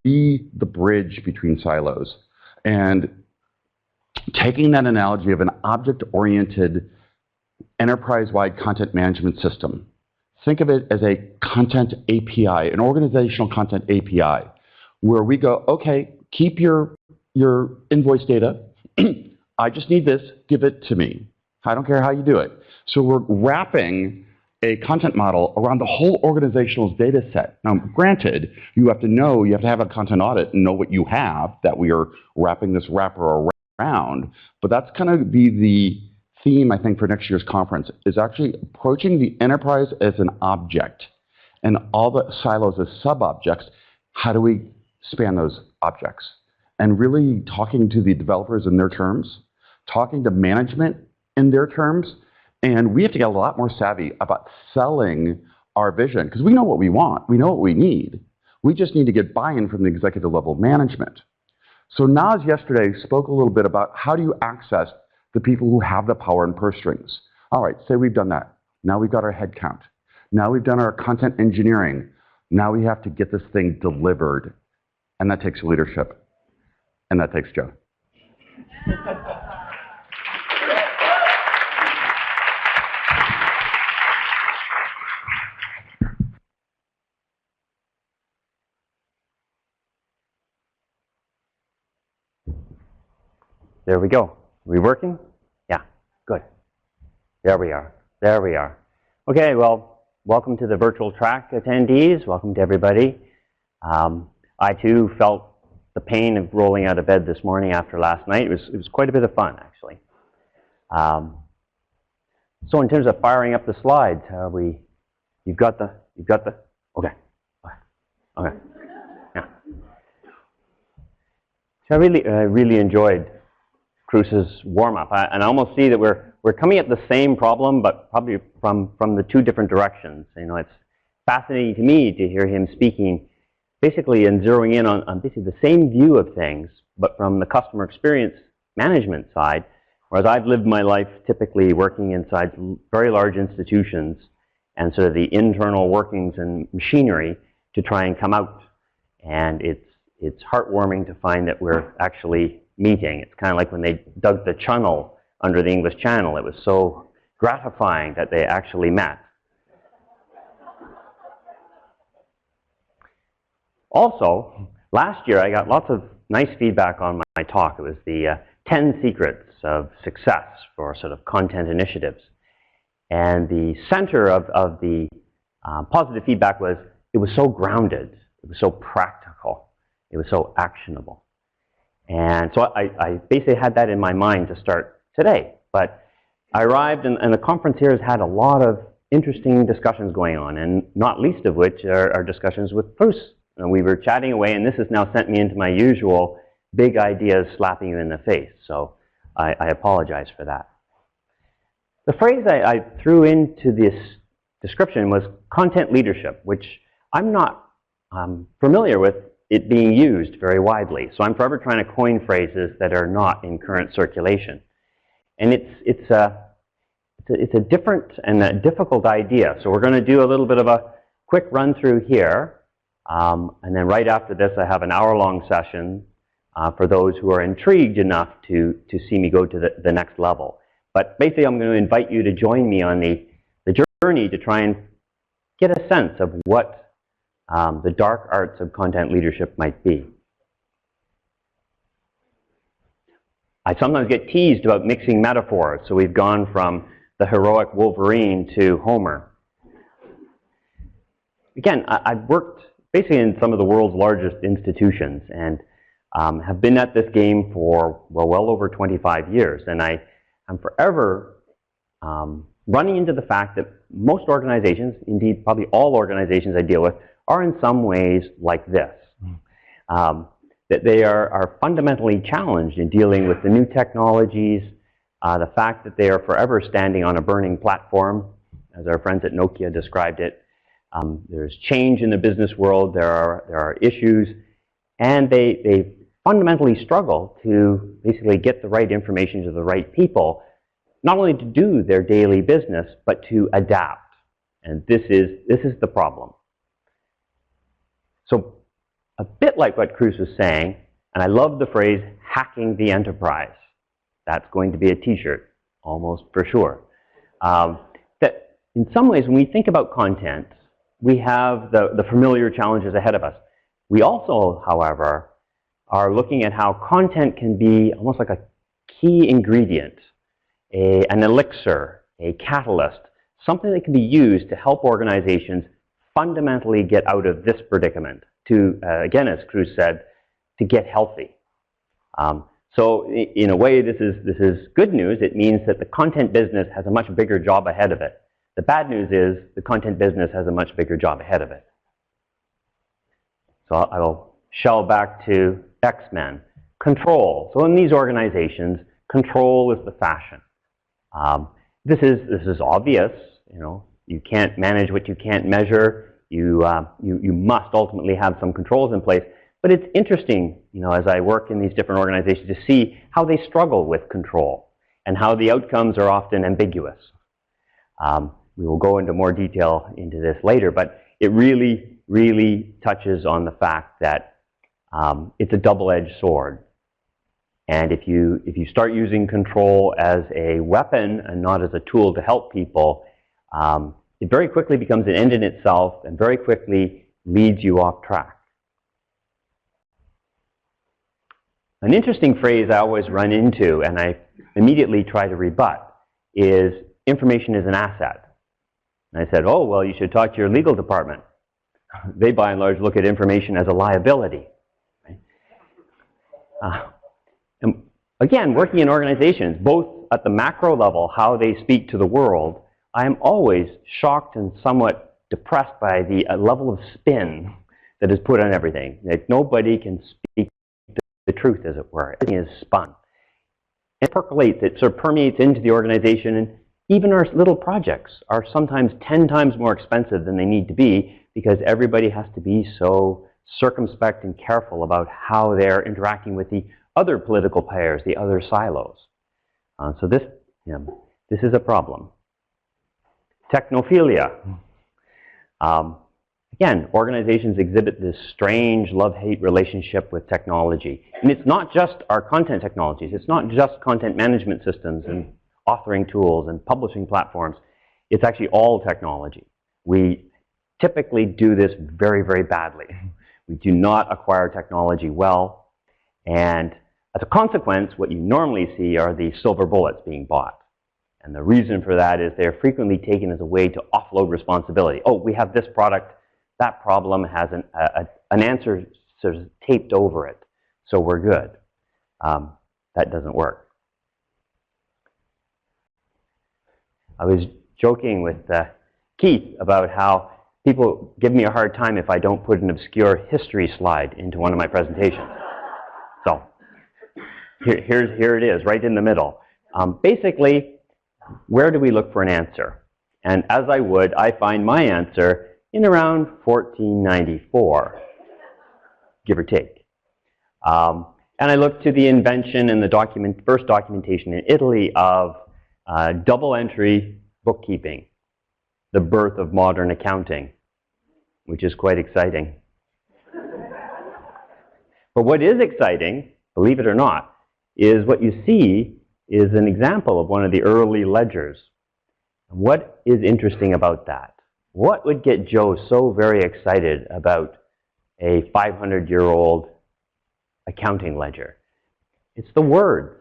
be the bridge between silos. And taking that analogy of an object-oriented enterprise-wide content management system, think of it as a content API, an organizational content API, where we go, okay, keep your invoice data. I just need this, give it to me. I don't care how you do it. So we're wrapping a content model around the whole organizational data set. Now, granted, you have to have a content audit and know what you have that we are wrapping this wrapper around. But that's kind of the theme, I think, for next year's conference, is actually approaching the enterprise as an object and all the silos as sub-objects. How do we span those objects? And really talking to the developers in their terms, talking to management in their terms, and we have to get a lot more savvy about selling our vision, because we know what we want, we know what we need. We just need to get buy-in from the executive level management. So Naz yesterday spoke a little bit about how do you access the people who have the power and purse strings. All right, say we've done that. Now we've got our head count. Now we've done our content engineering. Now we have to get this thing delivered. And that takes leadership. And that takes Joe. There we go. Are we working? Yeah, good. There we are. There we are. Okay, well, welcome to the virtual track attendees. Welcome to everybody. I too felt the pain of rolling out of bed this morning after last night. It was quite a bit of fun, actually. So in terms of firing up the slides, you've got the, okay. Okay. Yeah. So I really enjoyed Cruz's warm-up. And I almost see that we're coming at the same problem, but probably from the two different directions. You know, it's fascinating to me to hear him speaking basically and zeroing in on basically the same view of things, but from the customer experience management side, whereas I've lived my life typically working inside very large institutions and sort of the internal workings and machinery to try and come out. And it's heartwarming to find that we're actually meeting. It's kind of like when they dug the channel under the English Channel. It was so gratifying that they actually met. Also, last year I got lots of nice feedback on my talk. It was the 10 secrets of success for sort of content initiatives. And the center of the positive feedback was it was so grounded, it was so practical, it was so actionable. And so I basically had that in my mind to start today. But I arrived, and the conference here has had a lot of interesting discussions going on, and not least of which are discussions with Bruce. And we were chatting away, and this has now sent me into my usual big ideas slapping you in the face. So I apologize for that. The phrase I threw into this description was content leadership, which I'm not familiar with it being used very widely. So I'm forever trying to coin phrases that are not in current circulation. And it's a different and a difficult idea. So we're going to do a little bit of a quick run through here. And then right after this, I have an hour-long session for those who are intrigued enough to see me go to the next level. But basically, I'm going to invite you to join me on the journey to try and get a sense of what the dark arts of content leadership might be. I sometimes get teased about mixing metaphors, so we've gone from the heroic Wolverine to Homer. Again, I've worked basically in some of the world's largest institutions and have been at this game for, well over 25 years. And I'm forever running into the fact that most organizations, indeed probably all organizations I deal with, are in some ways like this. That they are fundamentally challenged in dealing with the new technologies, the fact that they are forever standing on a burning platform, as our friends at Nokia described it. There's change in the business world, there are issues, and they fundamentally struggle to basically get the right information to the right people, not only to do their daily business, but to adapt. And this is the problem. So a bit like what Cruz was saying, and I love the phrase, hacking the enterprise. That's going to be a t-shirt, almost for sure. That in some ways, when we think about content, we have the familiar challenges ahead of us. We also, however, are looking at how content can be almost like a key ingredient, an elixir, a catalyst, something that can be used to help organizations fundamentally get out of this predicament, to, again, as Cruz said, to get healthy. So in a way, this is good news. It means that the content business has a much bigger job ahead of it. The bad news is the content business has a much bigger job ahead of it. So I will shell back to X-Men. Control. So in these organizations, control is the fashion. This is obvious. You know, you can't manage what you can't measure. You must ultimately have some controls in place. But it's interesting, you know, as I work in these different organizations, to see how they struggle with control and how the outcomes are often ambiguous. We will go into more detail into this later, but it really, really touches on the fact that it's a double-edged sword. And if you start using control as a weapon and not as a tool to help people, it very quickly becomes an end in itself and very quickly leads you off track. An interesting phrase I always run into, and I immediately try to rebut, is information is an asset. And I said, oh, well, you should talk to your legal department. They, by and large, look at information as a liability. Right? And again, working in organizations, both at the macro level, how they speak to the world, I am always shocked and somewhat depressed by the level of spin that is put on everything. Like, nobody can speak the truth, as it were. Everything is spun. It percolates, it sort of permeates into the organization, and even our little projects are sometimes 10 times more expensive than they need to be because everybody has to be so circumspect and careful about how they're interacting with the other political players, the other silos. So this is a problem. Technophilia. Again, organizations exhibit this strange love-hate relationship with technology. And it's not just our content technologies. It's not just content management systems and authoring tools and publishing platforms. It's actually all technology. We typically do this very, very badly. We do not acquire technology well. And as a consequence, what you normally see are the silver bullets being bought. And the reason for that is they're frequently taken as a way to offload responsibility. Oh, we have this product. That problem has an answer sort of taped over it, so we're good. That doesn't work. I was joking with Keith about how people give me a hard time if I don't put an obscure history slide into one of my presentations. So here it is, right in the middle. Basically, where do we look for an answer? And as I would, I find my answer in around 1494, give or take. And I look to the invention and the first documentation in Italy of double entry bookkeeping, the birth of modern accounting, which is quite exciting. But what is exciting, believe it or not, is what you see is an example of one of the early ledgers. What is interesting about that? What would get Joe so very excited about a 500-year-old accounting ledger? It's the words.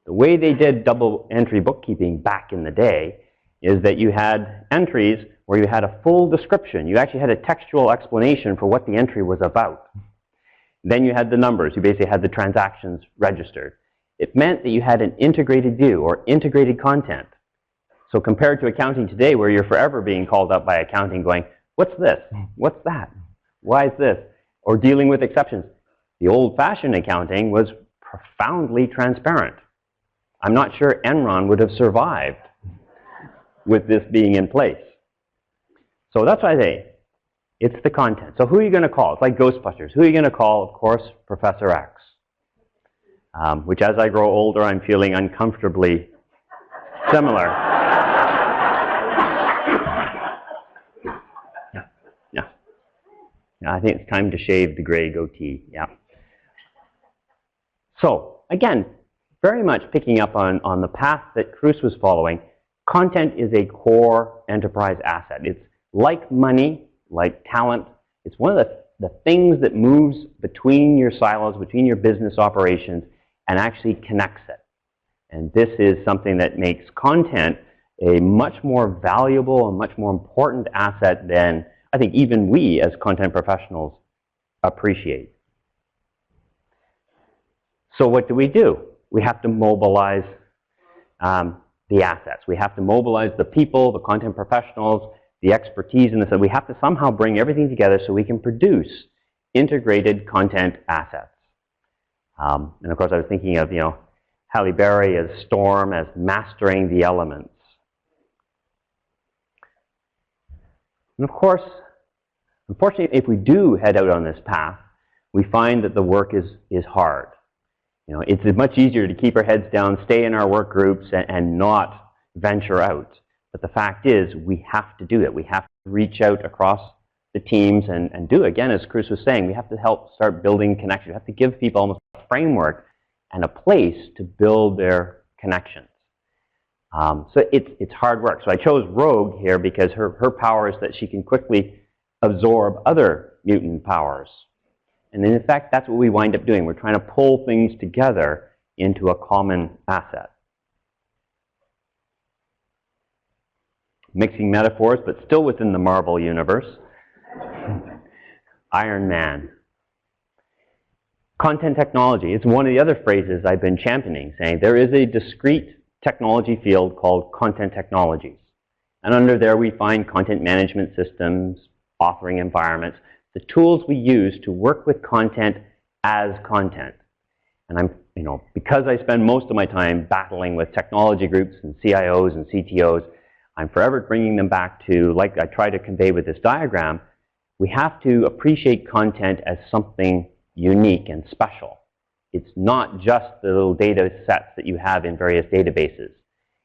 The way they did double entry bookkeeping back in the day is that you had entries where you had a full description. You actually had a textual explanation for what the entry was about. Then you had the numbers. You basically had the transactions registered. It meant that you had an integrated view or integrated content. So compared to accounting today, where you're forever being called up by accounting going, what's this? What's that? Why is this? Or dealing with exceptions. The old-fashioned accounting was profoundly transparent. I'm not sure Enron would have survived with this being in place. So that's why I say, it's the content. So who are you going to call? It's like Ghostbusters. Who are you going to call? Of course, Professor X. Which as I grow older, I'm feeling uncomfortably similar. I think it's time to shave the gray goatee. Yeah. So again, very much picking up on the path that Cruz was following, content is a core enterprise asset. It's like money, like talent. It's one of the things that moves between your silos, between your business operations, and actually connects it. And this is something that makes content a much more valuable and much more important asset than I think even we as content professionals appreciate. So what do? We have to mobilize the assets. We have to mobilize the people, the content professionals, the expertise in this. We have to somehow bring everything together so we can produce integrated content assets. And of course, I was thinking of, Halle Berry as Storm, as mastering the elements. And of course, unfortunately, if we do head out on this path, we find that the work is hard. It's much easier to keep our heads down, stay in our work groups, and not venture out. But the fact is, we have to do it. We have to reach out across the teams and do it. Again, as Chris was saying, we have to help start building connections. We have to give people almost a framework and a place to build their connections. So it's hard work. So I chose Rogue here because her power is that she can quickly absorb other mutant powers. And in fact, that's what we wind up doing. We're trying to pull things together into a common asset. Mixing metaphors, but still within the Marvel universe. Iron Man. Content technology. It's one of the other phrases I've been championing, saying there is a discrete technology field called content technologies. And under there we find content management systems, authoring environments, the tools we use to work with content as content. And because I spend most of my time battling with technology groups and CIOs and CTOs, I'm forever bringing them back to, like I try to convey with this diagram, we have to appreciate content as something unique and special. It's not just the little data sets that you have in various databases.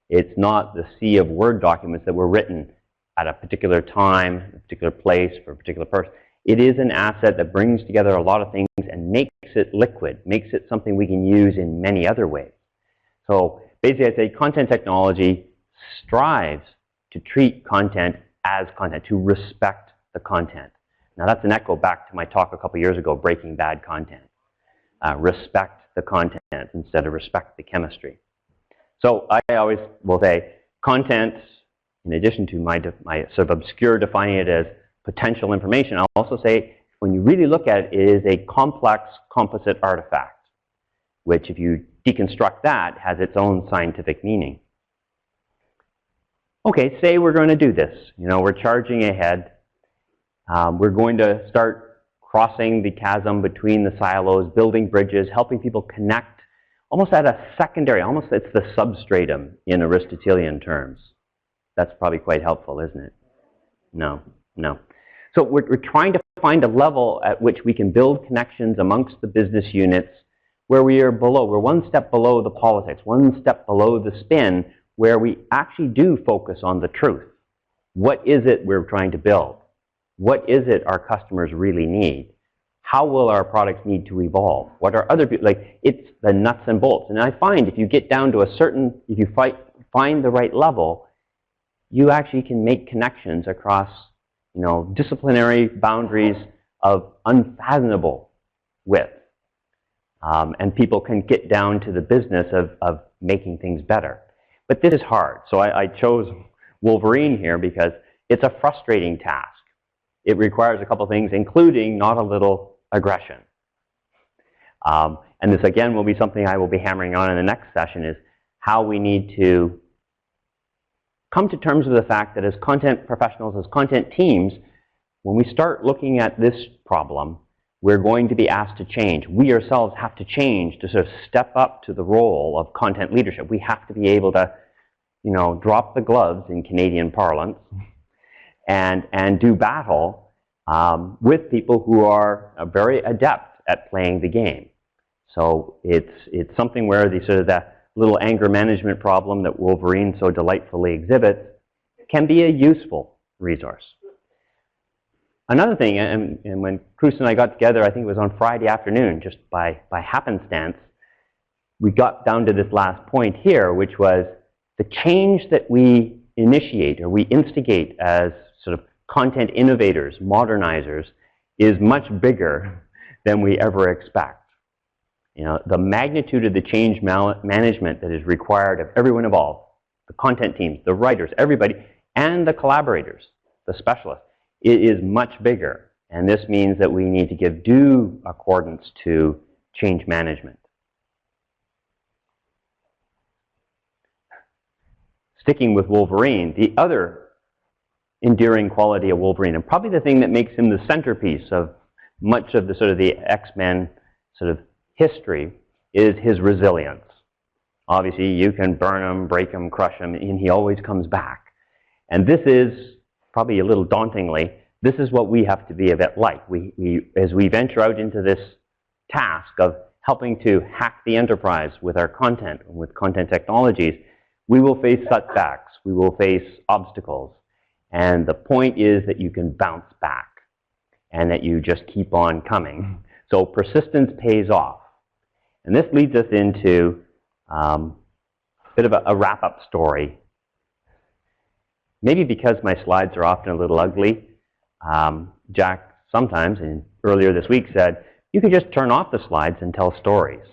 It's not the sea of Word documents that were written at a particular time, a particular place, for a particular person. It is an asset that brings together a lot of things and makes it liquid, makes it something we can use in many other ways. So basically, I'd say content technology strives to treat content as content, to respect the content. Now that's an echo back to my talk a couple years ago, Breaking Bad Content. Respect the content instead of respect the chemistry. So I always will say content, in addition to my sort of obscure defining it as potential information, I'll also say when you really look at it, it is a complex composite artifact, which if you deconstruct that, has its own scientific meaning. Okay, say we're going to do this. We're charging ahead. We're going to start crossing the chasm between the silos, building bridges, helping people connect, almost at a secondary, almost it's the substratum in Aristotelian terms. That's probably quite helpful, isn't it? No. So we're trying to find a level at which we can build connections amongst the business units where we are below. We're one step below the politics, one step below the spin, where we actually do focus on the truth. What is it we're trying to build? What is it our customers really need? How will our products need to evolve? What are other people, it's the nuts and bolts. And I find if you get down to if you find the right level, you actually can make connections across, disciplinary boundaries of unfathomable width. And people can get down to the business of making things better. But this is hard. So I chose Wolverine here because it's a frustrating task. It requires a couple things, including not a little aggression. And this, again, will be something I will be hammering on in the next session, is how we need to come to terms with the fact that as content professionals, as content teams, when we start looking at this problem, we're going to be asked to change. We ourselves have to change to sort of step up to the role of content leadership. We have to be able to, drop the gloves in Canadian parlance and do battle with people who are very adept at playing the game. So it's something where the little anger management problem that Wolverine so delightfully exhibits can be a useful resource. Another thing, and when Cruz and I got together, I think it was on Friday afternoon, just by happenstance, we got down to this last point here, which was the change that we initiate or we instigate as sort of content innovators, modernizers, is much bigger than we ever expect. You know, the magnitude of the change management that is required of everyone involved, the content teams, the writers, everybody, and the collaborators, the specialists, it is much bigger. And this means that we need to give due accordance to change management. Sticking with Wolverine, the other endearing quality of Wolverine, and probably the thing that makes him the centerpiece of much of the sort of the X-Men sort of history, is his resilience. Obviously, you can burn him, break him, crush him, and he always comes back. And this is, probably a little dauntingly, this is what we have to be a bit like. As we venture out into this task of helping to hack the enterprise with our content, with content technologies, we will face setbacks, we will face obstacles. And the point is that you can bounce back and that you just keep on coming. So persistence pays off. And this leads us into a bit of a wrap-up story. Maybe because my slides are often a little ugly, Jack sometimes, and earlier this week, said, you could just turn off the slides and tell stories.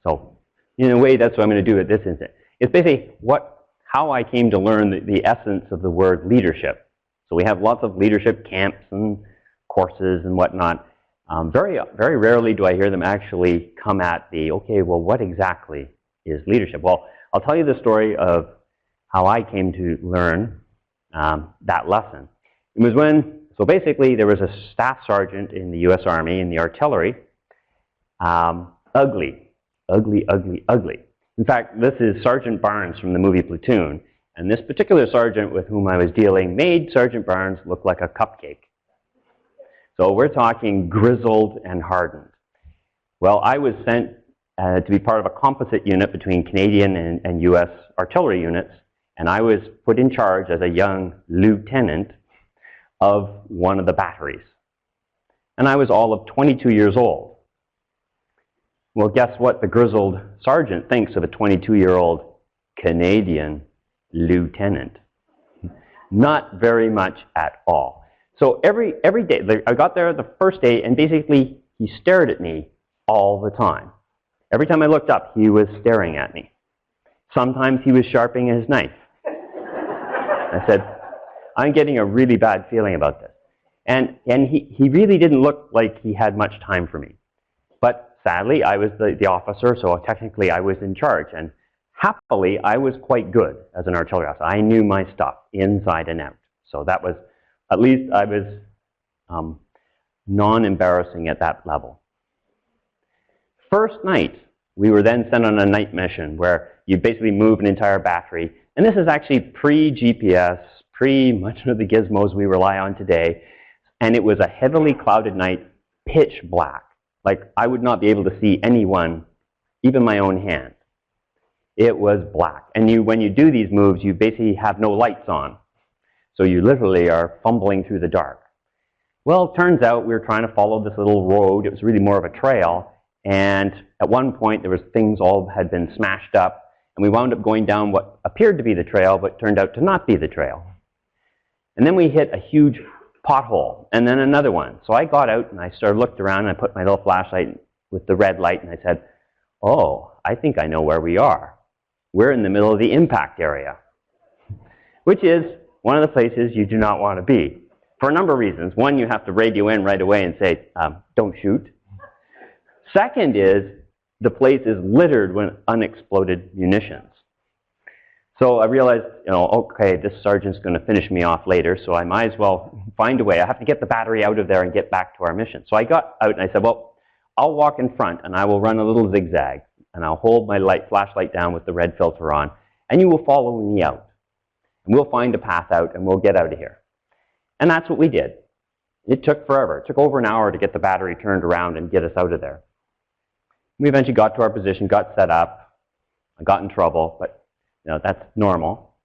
So in a way, that's what I'm going to do at this instant. It's basically how I came to learn the essence of the word leadership. So we have lots of leadership camps and courses and whatnot. Very rarely do I hear them actually come at okay, well, what exactly is leadership? Well, I'll tell you the story of how I came to learn that lesson. It was so basically there was a staff sergeant in the US Army in the artillery, ugly. In fact, this is Sergeant Barnes from the movie Platoon, and this particular sergeant with whom I was dealing made Sergeant Barnes look like a cupcake. So we're talking grizzled and hardened. Well, I was sent to be part of a composite unit between Canadian and US artillery units, and I was put in charge as a young lieutenant of one of the batteries. And I was all of 22 years old. Well, guess what the grizzled sergeant thinks of a 22-year-old Canadian lieutenant? Not very much at all. So every day, I got there the first day, and basically he stared at me all the time. Every time I looked up, he was staring at me. Sometimes he was sharpening his knife. I said, I'm getting a really bad feeling about this. And he really didn't look like he had much time for me. But sadly, I was the officer, so technically I was in charge. And happily, I was quite good as an artillery officer. I knew my stuff inside and out. So that was, at least I was non-embarrassing at that level. First night, we were then sent on a night mission where you basically move an entire battery. And this is actually pre-GPS, pre-much of the gizmos we rely on today. And it was a heavily clouded night, pitch black. Like I would not be able to see anyone, even my own hand. It was black. And when you do these moves, you basically have no lights on. So you literally are fumbling through the dark. Well, it turns out we were trying to follow this little road. It was really more of a trail. And at one point, there was things all had been smashed up. And we wound up going down what appeared to be the trail, but turned out to not be the trail. And then we hit a huge pothole, and then another one. So I got out and I looked around and I put my little flashlight with the red light and I said, oh, I think I know where we are. We're in the middle of the impact area, which is one of the places you do not want to be. For a number of reasons. One, you have to radio in right away and say, don't shoot. Second is, the place is littered with unexploded munitions. So I realized, okay, this sergeant's going to finish me off later, so I might as well find a way. I have to get the battery out of there and get back to our mission. So I got out and I said, well, I'll walk in front and I will run a little zigzag and I'll hold my flashlight down with the red filter on and you will follow me out. And we'll find a path out and we'll get out of here. And that's what we did. It took forever. It took over an hour to get the battery turned around and get us out of there. We eventually got to our position, got set up. I got in trouble, but that's normal.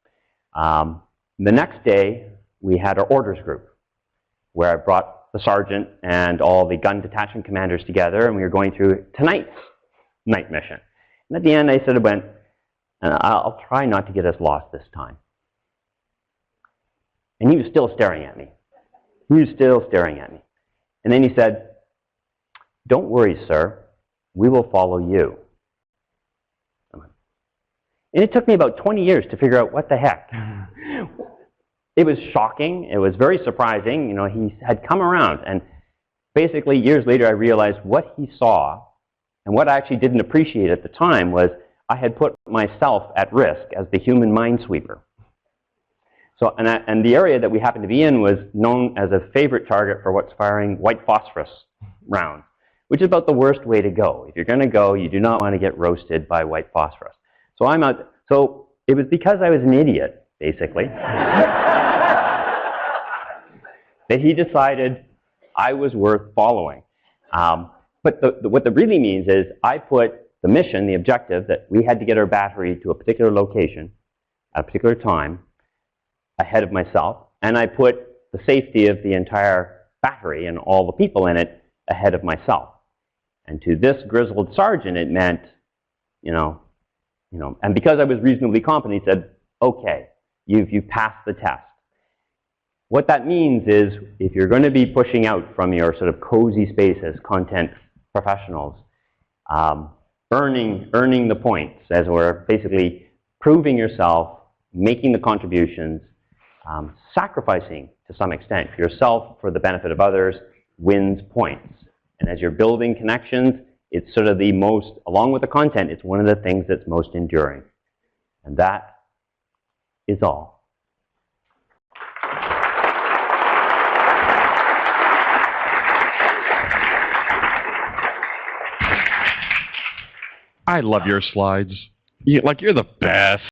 The next day, we had our orders group, where I brought the sergeant and all the gun detachment commanders together, and we were going through tonight's night mission. And at the end, I sort of went, I'll try not to get us lost this time. And he was still staring at me. He was still staring at me. And then he said, "Don't worry, sir. We will follow you." And it took me about 20 years to figure out what the heck. It was shocking. It was very surprising. You know, he had come around. And basically, years later, I realized what he saw and what I actually didn't appreciate at the time was I had put myself at risk as the human minesweeper. So, and the area that we happened to be in was known as a favorite target for what's firing white phosphorus rounds, which is about the worst way to go. If you're going to go, you do not want to get roasted by white phosphorus. So I'm out. So it was because I was an idiot, basically, that he decided I was worth following. But what that really means is I put the mission, the objective, that we had to get our battery to a particular location at a particular time ahead of myself, and I put the safety of the entire battery and all the people in it ahead of myself. And to this grizzled sergeant, it meant, and because I was reasonably competent, he said, "Okay, you've passed the test." What that means is, if you're going to be pushing out from your sort of cozy space as content professionals, earning the points, as we're basically proving yourself, making the contributions, sacrificing to some extent yourself for the benefit of others, wins points. And as you're building connections, it's sort of the most, along with the content, it's one of the things that's most enduring. And that is all. I love your slides. You're the best.